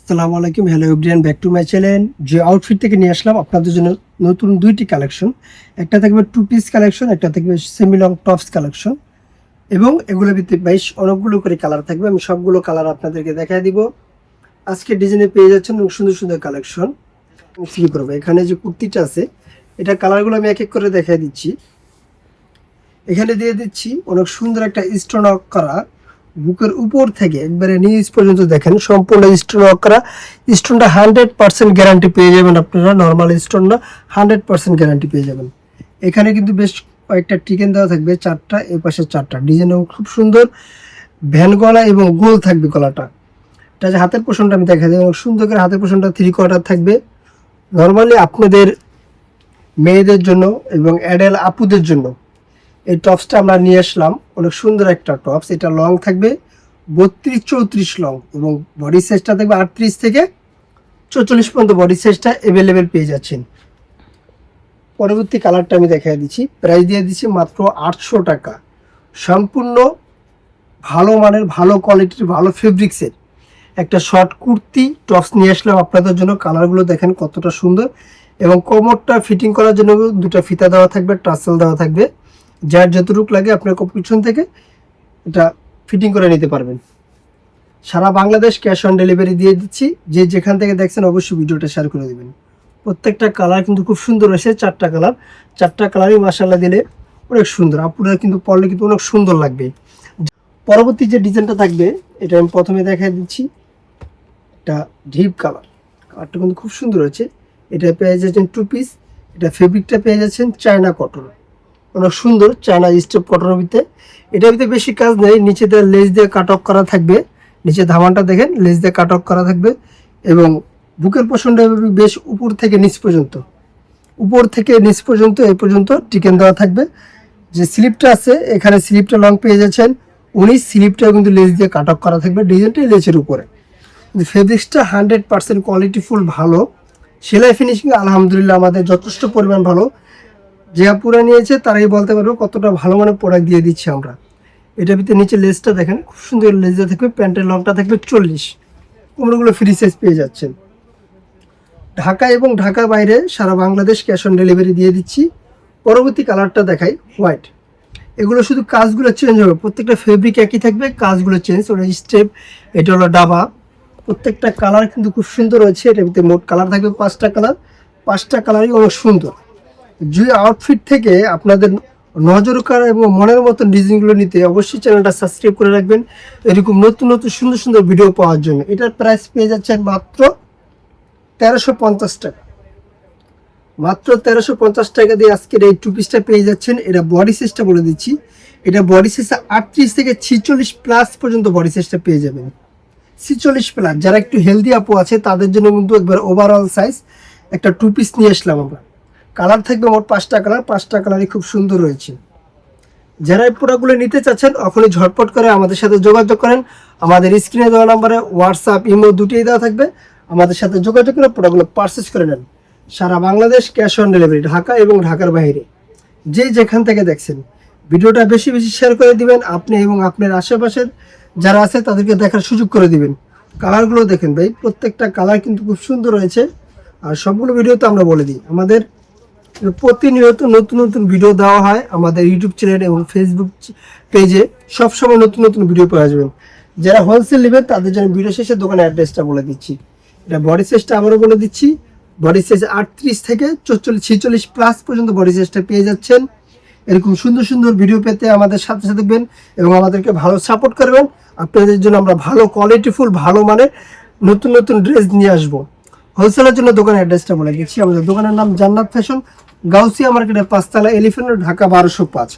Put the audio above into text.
আসসালামু আলাইকুম, hello everyone, back to my channel. যে আউটফিট থেকে নিয়ে আসলাম আপনাদের জন্য নতুন দুইটি কালেকশন। একটা থাকবে টু পিস কালেকশন, একটা থাকবে সেমি লং টপস কালেকশন, এবং এগুলোর ভিতরে বেশ অনেকগুলো করে কালার থাকবে। আমি সবগুলো কালার আপনাদেরকে দেখাই দিব। আজকে ডিজাইনে পেয়ে যাচ্ছেন সুন্দর সুন্দর কালেকশন। শুরু করবো। এখানে যে কুর্তিটা আছে, এটা কালারগুলো আমি এক এক করে দেখাই দিচ্ছি। এখানে দিয়ে দিচ্ছি অনেক সুন্দর একটা স্টোন ওয়ার্ক করা, বুকের উপর থেকে একবারে নিচ পর্যন্ত দেখেন সম্পূর্ণ স্টোন ওয়ার্ক করা। স্টোনটা 100% গ্যারান্টি পেয়ে যাবেন আপনারা। নর্মাল স্টোন না, 100% গ্যারান্টি পেয়ে যাবেন। এখানে কিন্তু বেশ কয়েকটা টিকেন দেওয়া থাকবে, চারটা, এই পাশে চারটা। ডিজাইন খুব সুন্দর, ভ্যান গলা এবং গোল থাকবে গলাটা। এটা যে হাতের পোষণটা আমি দেখা দিই, অনেক সুন্দর করে হাতের পোষণটা 3/4 থাকবে। নর্মালি আপনাদের মেয়েদের জন্য এবং অ্যাডাল্ট আপুদের জন্য এই টপসটা আমরা নিয়ে আসলাম। অনেক সুন্দর একটা টপস। এটা লং থাকবে 32-34 লং, এবং বডি সাইজটা থাকবে 38 থেকে 44 পর্যন্ত বডি সাইজটা অ্যাভেলেবেল পেয়ে যাচ্ছেন। পরবর্তী কালারটা আমি দেখাই দিচ্ছি। প্রাইস দিয়ে দিচ্ছি মাত্র 800 টাকা। সম্পূর্ণ ভালো মানের, ভালো কোয়ালিটির, ভালো ফেব্রিক্সের একটা শর্ট কুর্তি টপস নিয়ে আসলাম আপনাদের জন্য। কালারগুলো দেখেন কতটা সুন্দর, এবং কোমরটা ফিটিং করার জন্য দুটো ফিতা দেওয়া থাকবে, টাসেল দেওয়া থাকবে। যার যতটুকু লাগে আপনার পিছন থেকে এটা ফিটিং করে নিতে পারবেন। সারা বাংলাদেশ ক্যাশ অন ডেলিভারি দিয়ে দিচ্ছি। যে যেখান থেকে দেখছেন অবশ্যই ভিডিওটা শেয়ার করে দেবেন। প্রত্যেকটা কালার কিন্তু খুব সুন্দর হয়েছে, চারটা কালার। চারটা কালারই মাশাআল্লাহ দিলে অনেক সুন্দর, আপুরা কিন্তু পরলে কিন্তু অনেক সুন্দর লাগবে। পরবর্তী যে ডিজাইনটা থাকবে এটা আমি প্রথমে দেখাই দিচ্ছি। এটা ডিপ কালার, কালারটা কিন্তু খুব সুন্দর হয়েছে। এটা পেয়ে যাচ্ছেন টু পিস। এটা ফেব্রিকটা পেয়ে যাচ্ছেন চায়না কটন, অনেক সুন্দর চায়না স্টেপ কটনের ভিতরে। এটার ভিতরে বেশি কাজ নেই, নিচে দিয়ে লেস দিয়ে কাট অফ করা থাকবে। নিচে ধামানটা দেখেন লেস দিয়ে কাট অফ করা থাকবে, এবং বুকের পোষণটা বেশ উপর থেকে নিচ পর্যন্ত, উপর থেকে নিচ পর্যন্ত এই পর্যন্ত টিকেন দেওয়া থাকবে। যে স্লিপটা আছে এখানে স্লিপটা লং পেয়ে যাচ্ছেন 19। স্লিপটাও কিন্তু লেস দিয়ে কাট অফ করা থাকবে, ডিজাইনটাই লেসের উপরে। ফেব্রিক্সটা 100% কোয়ালিটিফুল, ভালো। সেলাই ফিনিশিং আলহামদুলিল্লাহ আমাদের যথেষ্ট পরিমাণ ভালো। যে আপুরা নিয়েছে তারাই বলতে পারবে কতটা ভালো মানের প্রোডাক্ট দিয়ে দিচ্ছি আমরা। এটার ভিতরে নিচে লেসটা দেখেন খুব সুন্দর লেস দেওয়া থাকবে। প্যান্টের লংটা থাকবে 40। কোমরগুলো ফ্রি সাইজ পেয়ে যাচ্ছেন। ঢাকা এবং ঢাকার বাইরে সারা বাংলাদেশ ক্যাশ অন ডেলিভারি দিয়ে দিচ্ছি। পরবর্তী কালারটা দেখাই, হোয়াইট। এগুলো শুধু কাজগুলো চেঞ্জ হবে, প্রত্যেকটা ফেব্রিক একই থাকবে, কাজগুলো চেঞ্জ। ওটা স্টেপ, এটা হলো ডাবা। প্রত্যেকটা কালার কিন্তু খুব সুন্দর হয়েছে। এটার ভিতরে মোট কালার থাকবে 5টা কালার। 5টা কালারই অনেক সুন্দর। যে আউটফিট থেকে আপনাদের নজর কাড়া এবং মনের মতন ডিজাইনগুলো নিতে অবশ্যই চ্যানেলটা সাবস্ক্রাইব করে রাখবেন, এরকম নতুন নতুন সুন্দর সুন্দর ভিডিও পাওয়ার জন্য। এটার প্রাইস পেয়ে যাচ্ছেন মাত্র 1350 টাকা। মাত্র 1350 টাকা দিয়ে আজকের এই টু পিসটা পেয়ে যাচ্ছেন। এটা বডি সাইজটা বলে দিচ্ছি, এটা বডি সাইজ 38 থেকে 46 প্লাস পর্যন্ত বডি সাইজটা পেয়ে যাবেন। 46 প্লাস যারা একটু হেলদি আপু আছে তাদের জন্য কিন্তু একবার ওভারঅল সাইজ একটা টু পিস নিয়ে আসলাম আমরা। কালার থাকবে মোট 5টা কালার। 5টা কালারই খুব সুন্দর রয়েছে। যারা এই প্রোডাক্টগুলো নিতে চাচ্ছেন এখনই ঝটপট করে আমাদের সাথে যোগাযোগ করেন। আমাদের স্ক্রিনে দেওয়া নাম্বারে হোয়াটসঅ্যাপ, ইমো দুটোই দেওয়া থাকবে। আমাদের সাথে যোগাযোগ করে প্রোডাক্টগুলো পারচেস করে নেন। সারা Bangladesh cash on delivery, Dhaka এবং ঢাকার বাইরে যে যেখান থেকে দেখছেন। ভিডিওটা বেশি বেশি শেয়ার করে দিবেন, আপনি এবং আপনার আশেপাশের যারা আছে তাদেরকে দেখার সুযোগ করে দিবেন। কালারগুলো দেখেন ভাই, প্রত্যেকটা কালার কিন্তু খুব সুন্দর হয়েছে। আর সবগুলো ভিডিওতে আমরা বলে দিই আমাদের প্রতিনিয়ত নতুন নতুন ভিডিও দেওয়া হয় আমাদের ইউটিউব চ্যানেল এবং ফেসবুক পেজে। সবসময় নতুন নতুন ভিডিও পাওয়া যাবেন। যারা হোলসেল নেবেন তাদের জন্য ভিডিও শেষে দোকানের অ্যাড্রেসটা বলে দিচ্ছি। এটা বডি সাইজটা আবারও বলে দিচ্ছি, বডি সাইজ 38 থেকে 46 প্লাস পর্যন্ত বডি সাইজটা পেয়ে যাচ্ছেন। এরকম সুন্দর সুন্দর ভিডিও পেতে আমাদের সাথে সাথে থাকবেন এবং আমাদেরকে ভালো সাপোর্ট করবেন। আপনাদের জন্য আমরা ভালো কোয়ালিটিফুল, ভালো মানের নতুন নতুন ড্রেস নিয়ে আসবো। হোলসেলের জন্য দোকানের অ্যাড্রেসটা বলে দিচ্ছি। আমাদের দোকানের নাম জান্নাত ফ্যাশন, গাউসিয়া মার্কেটের 5 তলা, এলিফ্যান্ট রোড, ঢাকা 1205।